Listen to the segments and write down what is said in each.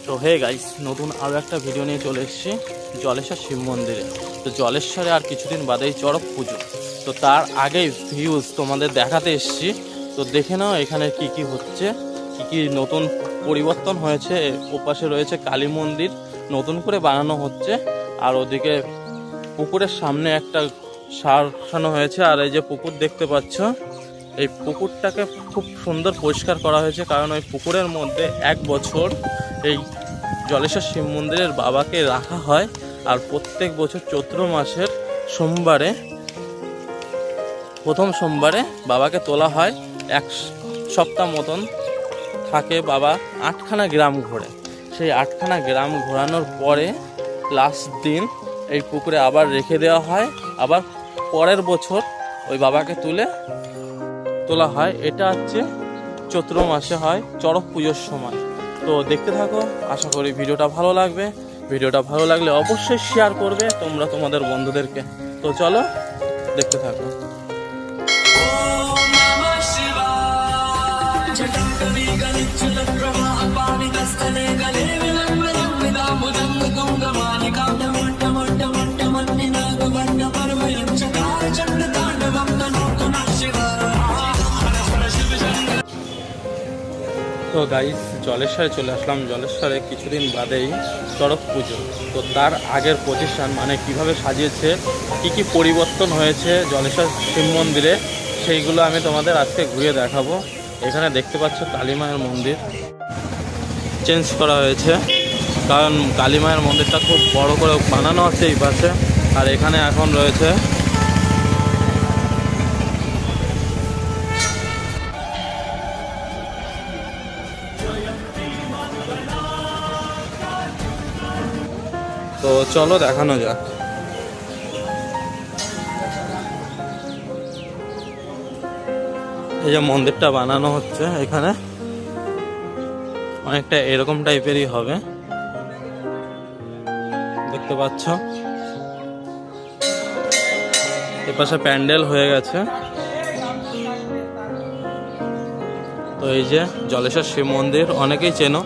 তো hey guys, নতুন আরও একটা ভিডিও নিয়ে চলে এসেছি জলেশ্বর শিব মন্দিরে। তো জলেশ্বরে আর কিছুদিন বাদেই চড়ক পুজো। তো তার আগেই ভিউজ তোমাদের দেখাতে এসেছি। তো দেখে নাও এখানে কি কি হচ্ছে, কি কি নতুন পরিবর্তন হয়েছে। ওপাশে রয়েছে কালী মন্দির, নতুন করে বানানো হচ্ছে। আর ওদিকে পুকুরের সামনে একটা সার বসানো হয়েছে। আর এই যে পুকুর দেখতে পাচ্ছ, এই পুকুরটাকে খুব সুন্দর পরিষ্কার করা হয়েছে, কারণ ওই পুকুরের মধ্যে 1 বছর এই জলেশ্বর শিব মন্দিরের বাবাকে রাখা হয়। আর প্রত্যেক বছর চৈত্র মাসের সোমবারে, প্রথম সোমবারে বাবাকে তোলা হয়। 1 সপ্তাহ মতন থাকে বাবা, 8খানা গ্রাম ঘোরে। সেই 8খানা গ্রাম ঘোরানোর পরে লাস্ট দিন এই পুকুরে আবার রেখে দেওয়া হয়। আবার পরের বছর ওই বাবাকে তোলা হয়। এটা হচ্ছে চৈত্র মাসে হয়, চড়ক পুজোর সময়। তো দেখতে থাকো, আশা করি ভিডিওটা ভালো লাগবে। ভিডিওটা ভালো লাগলে অবশ্যই শেয়ার করবে তোমরা তোমাদের বন্ধুদেরকে। তো চলো দেখতে থাকো। তো গাইস, জলেশ্বরে চলে আসলাম। জলেশ্বরে কিছুদিন বাদেই চড়ক পুজো। তো তার আগের প্রতিষ্ঠান মানে কিভাবে সাজিয়েছে, কি কি পরিবর্তন হয়েছে জলেশ্বর শিব মন্দিরে, সেইগুলো আমি তোমাদের আজকে ঘুরিয়ে দেখাবো। এখানে দেখতে পাচ্ছ কালী মায়ের মন্দির চেঞ্জ করা হয়েছে, কারণ কালী মায়ের মন্দিরটা খুব বড় করে বানানো হচ্ছে এই পাশে। আর এখানে এখন রয়েছে তো চলো দেখানো যাক। এই যে মন্দিরটা বানানো হচ্ছে, এখানে অনেকটা এরকম টাইপেরই হবে, দেখতে পাচ্ছ। এপাশে প্যান্ডেল হয়ে গেছে। তো এই যে জলেশ্বর শিব মন্দির, অনেকেই চেনো।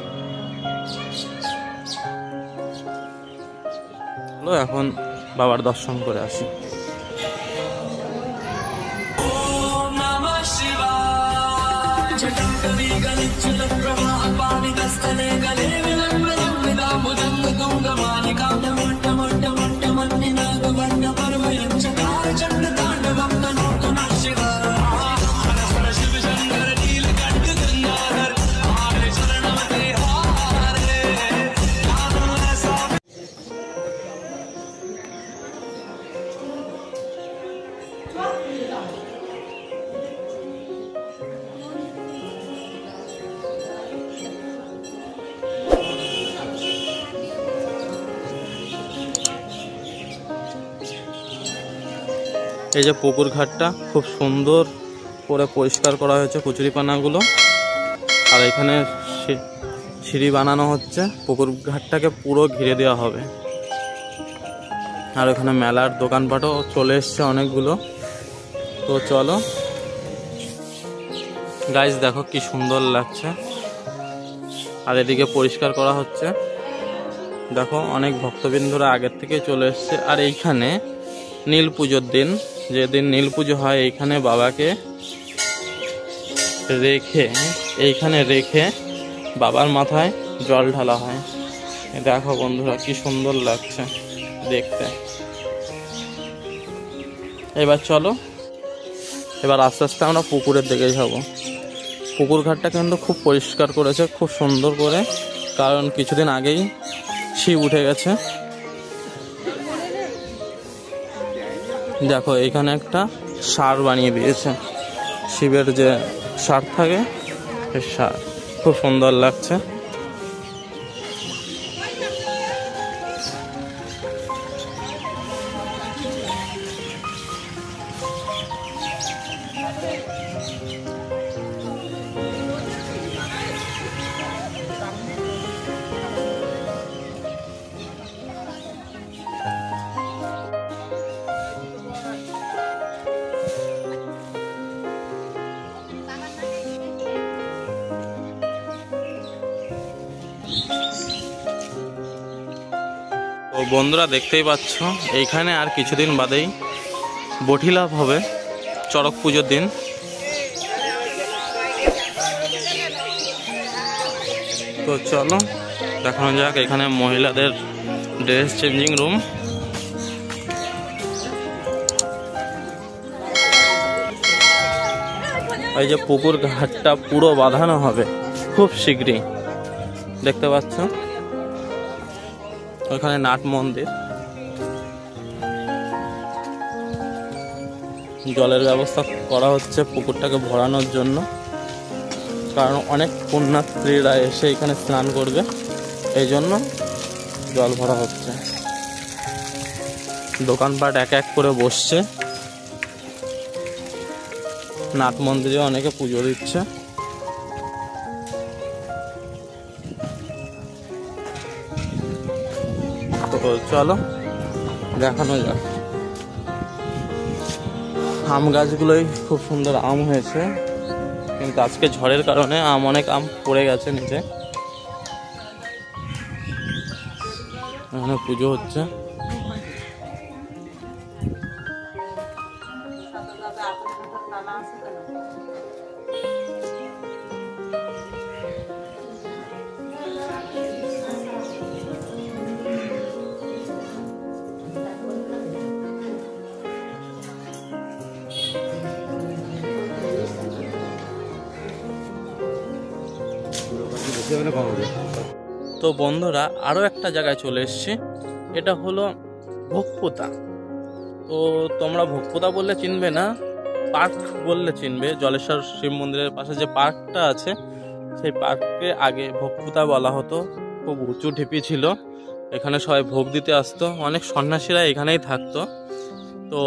এখন বাবার দর্শন করে আসি। এই যে পুকুর ঘাটটা খুব সুন্দর করে পরিষ্কার করা হয়েছে, কচুরিপানাগুলো। আর এখানে সিঁড়ি বানানো হচ্ছে, পুকুর ঘাটটাকে পুরো ঘিরে দেওয়া হবে। আর এখানে মেলার দোকানপাটও চলে এসছে অনেকগুলো। তো চলো গাইস, দেখো কি সুন্দর লাগছে। আর এদিকে পরিষ্কার করা হচ্ছে, দেখো অনেক ভক্তবৃন্দরা আগের থেকে চলে এসছে। আর এইখানে নীল পুজোর দিন, যেদিন নীল পুজো হয়, এইখানে বাবাকে রেখে বাবার মাথায় জল ঢালা হয়। দেখো বন্ধুরা কি সুন্দর লাগছে দেখতে। এবার চলো, এবার আস্তে আস্তে আমরা পুকুরের দিকে যাব। পুকুর ঘাটটা কিন্তু খুব পরিষ্কার করেছে, খুব সুন্দর করে, কারণ কিছুদিন আগেই শিব উঠে গেছে। দেখো এখানে একটা সার বানিয়ে দিয়েছে, শিবের যে সার থাকে সেই সার, খুব সুন্দর লাগছে। তো বন্ধুরা দেখতেই পাচ্ছ এইখানে আর কিছুদিন বাদেই বঠি লাভ হবে চড়ক পুজোর দিন। তো চলো দেখানো যাক এখানে মহিলাদের ড্রেস চেঞ্জিং রুম। এই যে পুকুর ঘাটটা পুরো বাঁধানো হবে খুব শীঘ্রই, দেখতে পাচ্ছ ওখানে নাট মন্দির। জলের ব্যবস্থা করা হচ্ছে পুকুরটাকে ভরানোর জন্য, কারণ অনেক পুণ্যার্থীরা এসে এখানে স্নান করবে, এই জন্য জল ভরা হচ্ছে। দোকানপাট এক এক করে বসছে, নাট মন্দিরে অনেকে পুজো দিচ্ছে। তো চলো দেখানো যাক। আম গাছগুলোই খুব সুন্দর আম হয়েছে, কিন্তু আজকে ঝড়ের কারণে অনেক আম পড়ে গেছে নিচে। এখানে পুজো হচ্ছে। তো বন্ধুরা আরও একটা জায়গায় চলে এসেছি, এটা হলো ভোগপোতা। তো তোমরা ভোগপোতা বললে চিনবে না, পার্ক বললে চিনবে। জলেশ্বর শিব মন্দিরের পাশে যে পার্কটা আছে সেই পার্ককে আগে ভোগপোতা বলা হতো। খুব উঁচু ঢিপি ছিল, এখানে সবাই ভোগ দিতে আসতো, অনেক সন্ন্যাসীরা এখানেই থাকতো। তো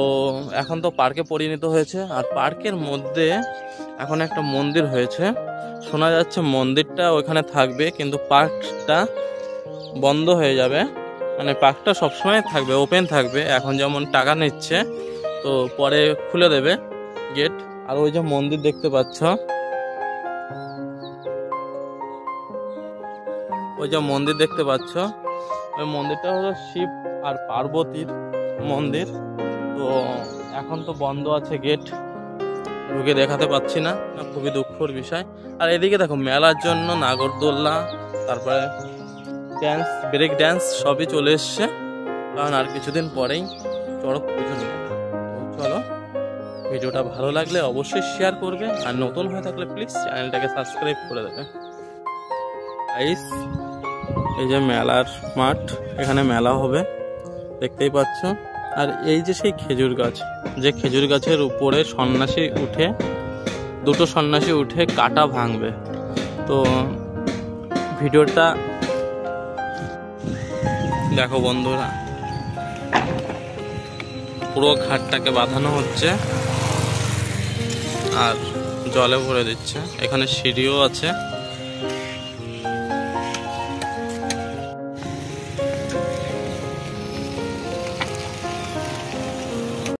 এখন তো পার্কে পরিণত হয়েছে, আর পার্কের মধ্যে এখন একটা মন্দির হয়েছে। শোনা যাচ্ছে মন্দিরটা ওখানে থাকবে, কিন্তু পার্কটা বন্ধ হয়ে যাবে। মানে পার্কটা সবসময় থাকবে, ওপেন থাকবে। এখন যেমন টাকা নিচ্ছে, তো পরে খুলে দেবে গেট। আর ওই যে মন্দির দেখতে পাচ্ছ, ওই যে মন্দির দেখতে পাচ্ছ, ওই মন্দিরটা হলো শিব আর পার্বতীর মন্দির। তো এখন তো বন্ধ আছে গেট, ঢুকে দেখাতে পাচ্ছি না, খুবই দুঃখের বিষয়। আর এদিকে দেখো মেলার জন্য নাগরদোল্লা, তারপরে ড্যান্স, ব্রেক ড্যান্স সবই চলে এসছে, কারণ আর কিছুদিন পরেই চড়ক পুজো নিয়ে। চলো, ভিডিওটা ভালো লাগলে অবশ্যই শেয়ার করবে, আর নতুন হয়ে থাকলে প্লিজ চ্যানেলটাকে সাবস্ক্রাইব করে দেবে। গাইস, এই যে মেলার মাঠ, এখানে মেলা হবে দেখতেই পাচ্ছ। আর এই যে সেই খেজুর গাছ, যে খেজুর গাছের উপরে সন্ন্যাসী উঠে, দুটো সন্ন্যাসী উঠে কাটা ভাঙবে। তো ভিডিওটা দেখো বন্ধুরা, পুরো ঘাটটাকে বাঁধানো হচ্ছে আর জলে ভরে দিচ্ছে। এখানে সিঁড়িও আছে।